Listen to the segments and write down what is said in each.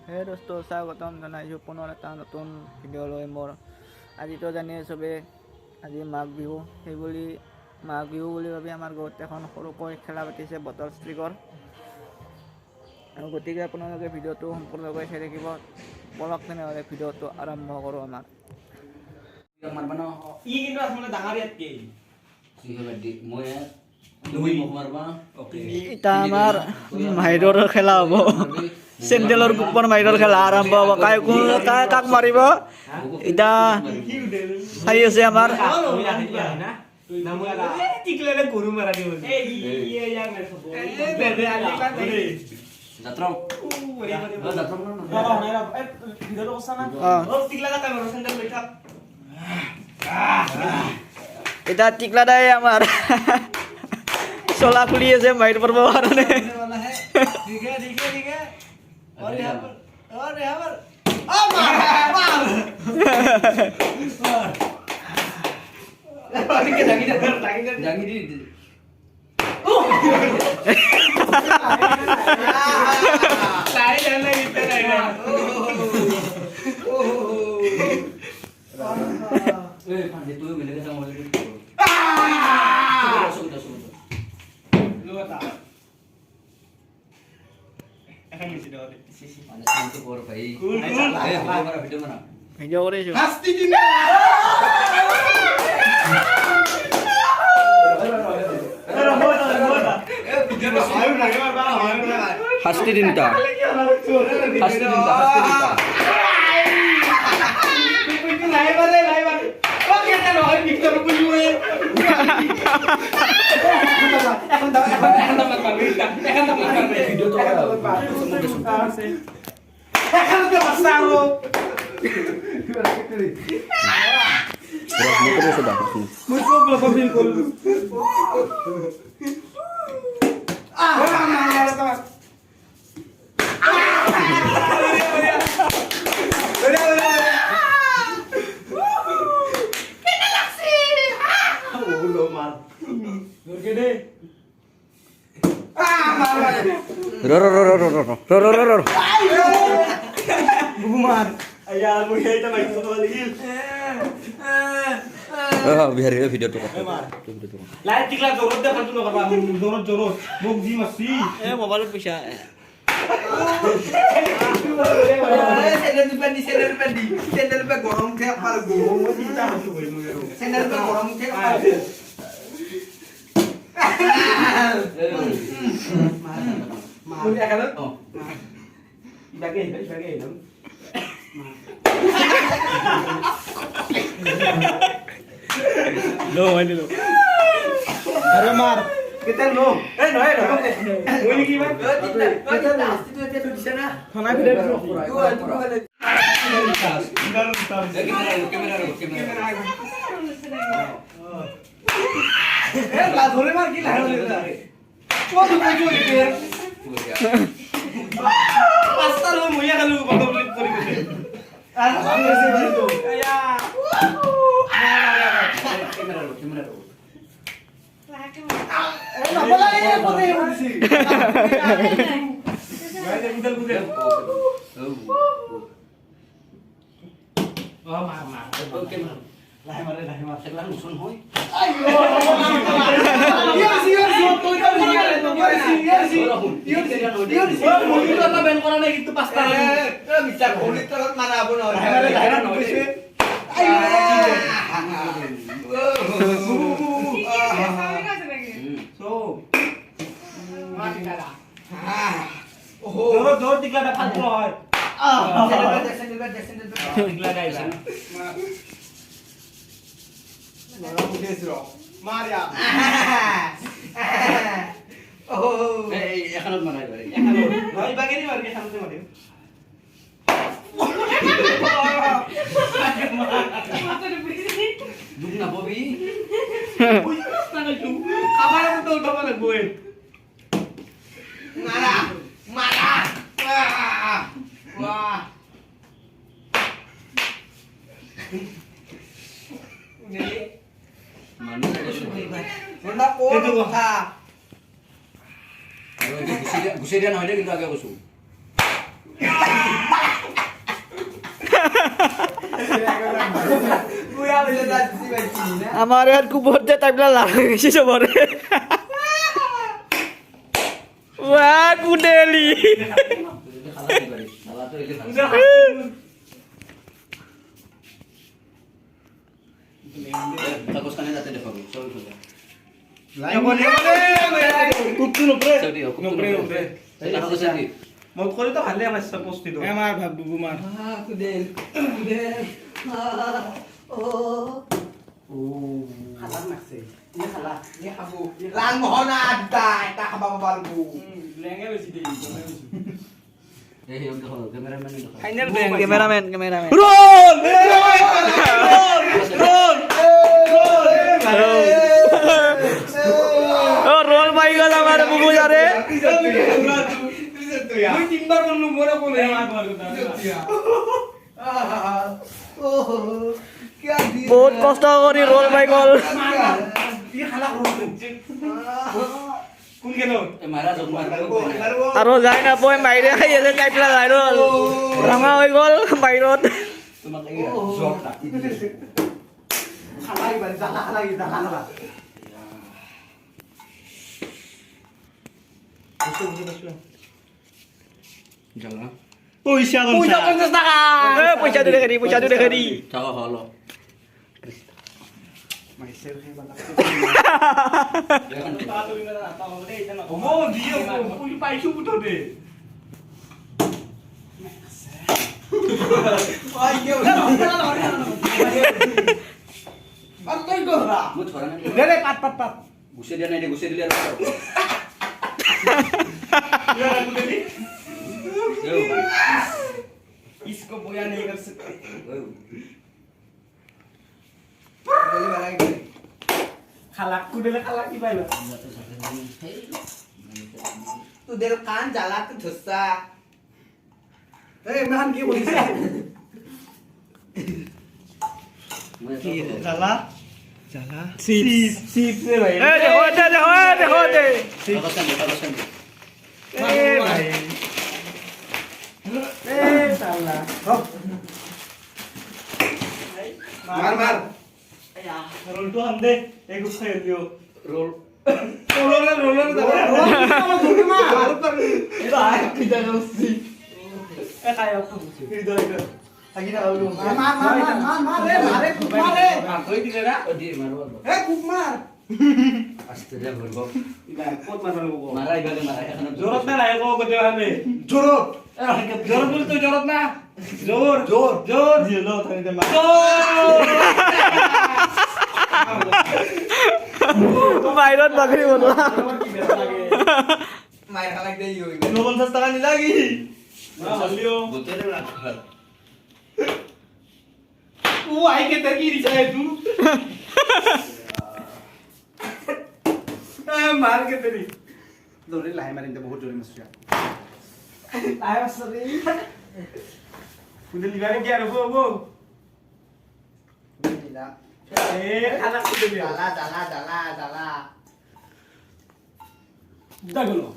হে দোস্ত স্বাগতম জনাইছোঁ পুনৰ এটা নতুন ভিডিঅ' লৈ মোৰ আজিতো জানেই চবে আজি মাঘ বিহু সেইবুলি মাঘ বিহু বুলি ভাবি আমাৰ গাঁৱত এখন সৰুকৈ খেলা পাতিছে বটল ষ্ট্ৰিকৰ আৰু গতিকে আপোনালোকে ভিডিঅ'টো সম্পূৰ্ণকৈ চাই থাকিব বলক তেনেহ'লে ভিডিঅ'টো আৰম্ভ কৰোঁ আমাৰ এটা আমাৰ মাহিৰৰ খেলা হ'ব চেণ্ডেলৰ কুকুৰ মাহিৰৰ খেলা আৰম্ভ হ'ব কাক মাৰিব এতিয়া চাই আছে আমাৰ এটা টিকলা দাই আমাৰ চলা খুলি আছে মাইৰ পৰব কাৰণে ভিডিঅ' কৰিছোঁ শাস্তি তিনিটা বিহাৰী ভিডিঅ'টো মোবাইলত পইচা लो मानी लो अरे मार कितना लो ए নহয় মই কি বা কিটা আস্তি তো এতে দিছ না খানা ভিড়ে তো হলে ক্যামেরা এ লা ধরে মার কি লাগে কত কই কে পাঁচটা লো মইয়া খালু বন্ধ করে গেছে আর আমি এসে তো ইয়া ক্যামেরা না বলা রে কোথায় বলছি ভাই গুদল গুদল ও মা ক্যামেরা লাই মারে সেগুলা নুসন হয় আইও ইয়েস তো এটা ভিডিও তো ইয়েস মুই তো বেন করা নাই কিন্তু পাঁচটা এ বিচার করি তো মারাবো না লাই নইছে আইও দৌড় টিকলাটা ফালতু হয় টিকলা গাইছে মারা মুখেছিল মারিয়া ও এই এখানত মারাই পারে এখানত নই বাগেরি মারকে সামনে মারে দুখ না ববি ওই না কিছু খাবার তো উঠাবা লাগবে মারা মারা বাহ নেই মানুষ কোনটা কোন কথা গুছিয়া নহয় দে কিন্তু আগে কৈছো আমাৰ ইয়াত কুবত যে টাইপলা লাগিছে চবৰে ৱা কুডেলি মই কৰি তো ভালে আমাৰ পষ্টিটো আমাৰ ভাব বুবু মাৰ কুদেল খালাক নাকছে ই খালা ই খাবো লাং মহন আড্ডা এটা খাবা পারবো লেঙে বেছি দেই ফাইনাল ক্যামেরাম্যান রোল ও রোল পাই গেল আমার বুবু যারে তুই তিনবার বললু মোরে কোনে আমার কথা বহুত কষ্ট কৰি ৰোল পাই গল ই খালা কোন কেন আৰু যাই নাপয় মাইৰে খাই আছে টাইপলা যাই ৰল ৰঙা হৈ গল বাহিৰত খালা ইবাৰ জালা খালা জালা পয়সা 50 টাকা পইচা দিলে খেৰি মাইসের খাইবা ও দিও পুই পাইছো বুটো দে আই গেল আর তুই গোরা দে দে পাট গুছে দিয়া নাই দে গুছে দিলে আৰু इसको बोया नहीं कर सकते বলি বালাই গেল খালাক কুদেলে খালাক কি পাইবা তুই দেল কান জালা তুই ধসা এই মান কি বলিস জালা সিপ রে ভাই এ দেখো দে এ ভাই এ সালা মার रोल तो हम दे एक उससे लियो रोल रोलर আমার ধুকে মার ये तो आया किधर है उससे ए खाया किधर इधर आगे ना आओ মার রে মারে খুব মারে कोई दिले ना দি মারব এ খুব মার আস্তে যা ভরব इधर कोत मारलो को মারা ইবালে মারা এখন জোরত না লাগে को গতে হামে জোরত জোরত বল তো জোরত না জোর জি লো থানি দে মার বাহিৰত বাকৰি বনোৱা মার খালাক দেই হই 50 টাকা নি লাগি না হলিও গতে রে রাখ ও আই के तरकी रिचाए तू मार के तेरी দৌড়ে লাই মারিতে বহুত জোরে মাসুয়া आया सरी कुदे लिगारे क्या रे वो নীলা ए खाना कुदे लिया জালা দাগলো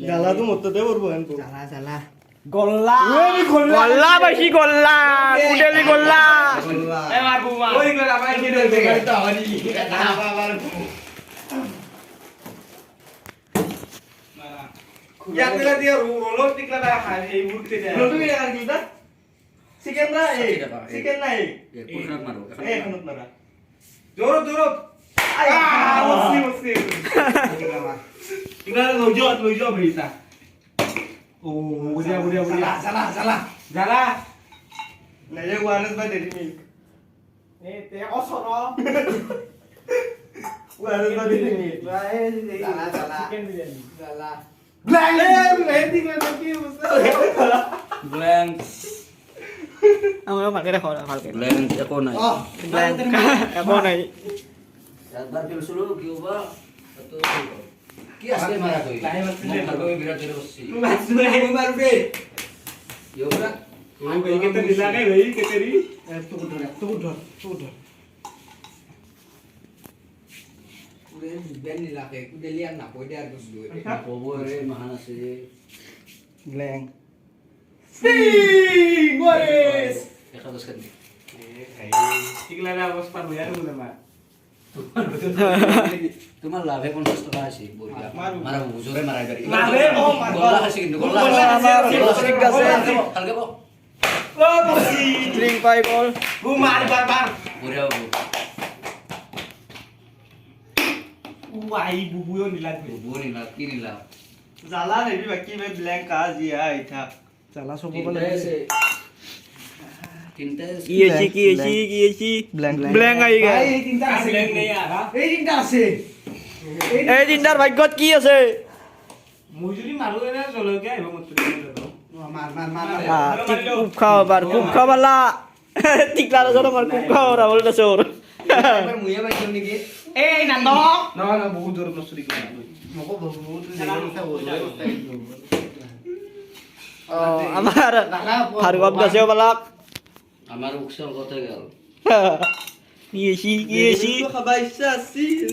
গালা তো মত দে বলবো এনকো জালা গল্লা ওই গল্লা পাইছি গল্লা কুডেলি গল্লা এ মার বুমা ওই গলা ভাই কি দে তো হলি বাবার या तेला दिया रोलो टिकला ना हे मूर्ती दे रोलो मी यार किदा चिकन ना ए चिकन ना ए কোনখানত মারব ए খানত মারা জোর মস্তি ইগলা লই যাও ভাইসা ও বুড়িয়া জালা নাই ওয়ানেস বাই দেরি মিল্ক এ তে অসর ওয়ানেস বাই দেরি মিল্ক জালা চিকেন বিরিয়ানি জালা ব্ল্যাঙ্ক আমাৰ ভালকে দেখো ভালকে ব্ল্যাঙ্ক একো নাই একো নাই একবার খেলছিল কি হবা তো কি আছে মারা কই মারবে বিরাট জোরে বসছি মারবে ইয়োগা भाई के तो दिला गए भाई के तेरी তু ধর কুড়ে বেন নিলাকে কুদেলি আর না পয়দে আর বসলো কবো রে মহান আছে যে Blank. Sting! What is? 110 খান দি ঠিকলাৰে অৱস্থা বেয়া দেখোন আমাৰ তোমাৰ লাভে 50 টকা আছে বঢ়িয়া মাৰো। মাৰা জোৰে মাৰাই পাৰি লাভে অ, মাৰবা। গল্লা খাইছে কিন্তু গল্লা আমাৰ ঠিক আছে ভালকে প অ বসি ড্ৰিংক পাই গ'ল গু মাৰ বাৰ বাৰ বঢ়িয়া হ'ব ৱাই বুবুয়ো নিলা গৈ বুবু নিলা কি নিলা জালা নেবি বাকি মে ব্ল্যাঙ্ক কা জিয়া আইথা জালা সব তিনটাই আছে তিনটাই আছে কি হৈছে ব্লেংক আহি গ'ল এই তিনটা আছে ব্ল্যাঙ্ক নেই আ এই তিনটা আছে এই তিনিটাৰ ভাগ্যত কি আছে মই যদি মাৰো এনে জলকীয়া আহিব মত মাৰ মাৰ মাৰ কুব খাব পাৰ কুব খাবালা টিকলাৰ ওচৰত আমাৰ কুব খাব ৰাহুল দাসৰ এবাৰ মুয়ে পাইছো নেকি এই নান্দ নহয় নহয় বহুত দূৰত নচলি মোকো বহুত আমাৰ ভাৰ্গৱ দাসেও পালাক আমাৰ উকচৰ কতে গেল কি হৈছে খাবা ইচ্ছা আছিল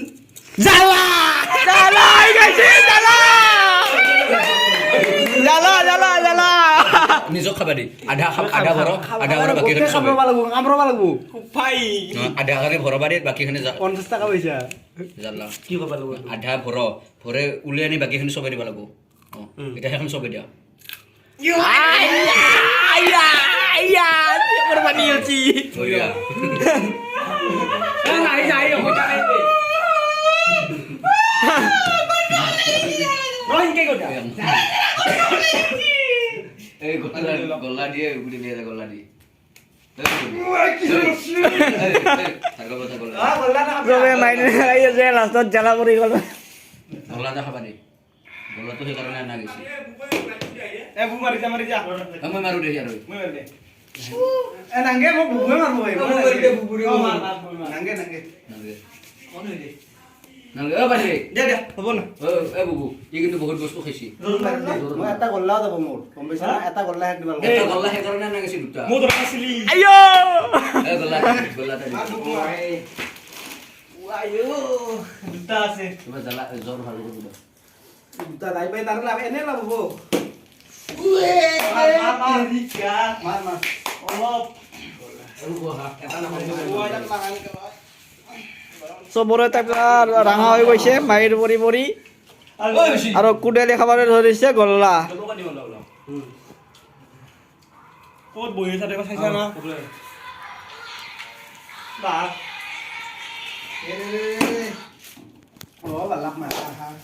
জালা জালা আহি গৈছে জালা জালা জালা জালা নিজক খাবা দি আধা আধা ভৰ বাকি খানে সবে কামৰবা লাগব ভাই আধা খানে ভৰবা দি বাকি খানে 50 টাকা পইচা জাল্লা কি কবা লাগব আধা ভৰে উলিয়াই আনি বাকি খানে সবে দিব লাগিব এটা এখন সবে দিয়া পানী হৈছে বঢ়িয়া নাই নাই হতা নাই রহিন কে গোটা এই গল্লা দিয়ে উগুলি দিয়ে গল্লা দিয়ে চবে মাইনে আহি আছে লাষ্টত জ্বালা পৰি গ'ল গল্লা দা খাবা দি গল্লাটো সেইকাৰণে আনা গৈছে এ বু মাৰি যা মই মাৰো দে আৰু মই মাৰি দে এ নাংগে মোক বুবুৱে মাৰব মার মার নাংগে নাংগে নালগে কোন হইলে নালগে অ বাজি দে দে হ'ব না এ বুবু ই কিন্তু বহুত বস্তু খাইছি মই এটা গল্লাও যাব মোৰ গম পাইছা না এটা গল্লা হেক দিবা এটা গল্লা সেইকাৰণে আনা গৈছে দুটা মো দৰকাৰ ছিলি আইও এ গল্লা এটা আইও দুটা আছে তোমাৰ জ্বালা জ্বৰ ভাল কৰিব দিবা দুটা নাই পাই তাৰ লাভ এনে লাভ হ'ব মাৰ ৰিকা মাৰ মাৰ অলপ আৰু কোৱা এটা নহয় চবৰে তাক ৰঙা হৈ গৈছে মাইৰ পৰি পৰি আৰ আৰু কুডেলি খাবলৈ ধৰিছে গল্লা দোকান দিব লাও ক'ত বহি আছে দেখো চাইছা না বা অ বালাপ মাৰ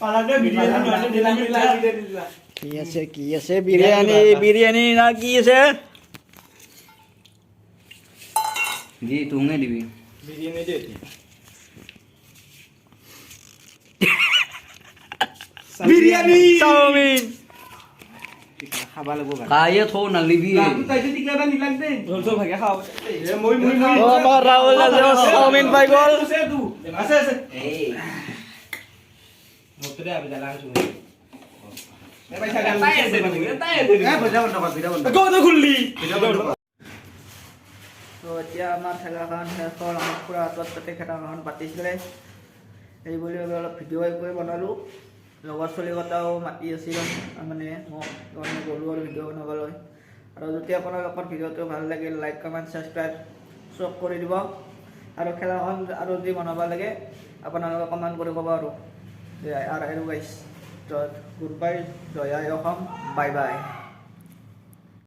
পালাতে বিৰিয়ানি মানে দিলা দিলা কি আছে বিৰিয়ানী না কি আছে দি তুঙে দিবি বিরিয়ানি দে বিরিয়ানি চাওমিন খাবা লাগব খায়ে থৌ নালিবি তাইতে টিকলা নিলাক দে জলটো ভাগে খাও এ মই আমাৰ ৰাহুল দাসেও চাওমিন পাই গ'ল আছে তু আছে আছে এই মতরে আবি জালা কিছু এ পইচা গান তাই আছে তাই আছে এ পইচা বন্ধ কর ভিডিও বন্ধ কত খুললি তো এতিয়া আমাৰ খেলাখন শেষ হ'ল আমাৰ পুৰা হাতত তাতে খেলাখন পাতিছিলে এইবুলি আমি অলপ ভিডিঅ' কৰি বনালোঁ লগৰ ছোৱালীকেইটাও মাতি আছিল মানে মোক মানে গ'লোঁ আৰু ভিডিঅ' বনাবলৈ আৰু যদি আপোনালোকৰ ভিডিঅ'টো ভাল লাগিল লাইক কমেণ্ট ছাবস্ক্ৰাইব চব কৰি দিব আৰু খেলাখন আৰু যদি বনাব লাগে আপোনালোকে কমেণ্ট কৰি ক'ব আৰু গাইছ গুড বাই জয় আই অসম বাই বাই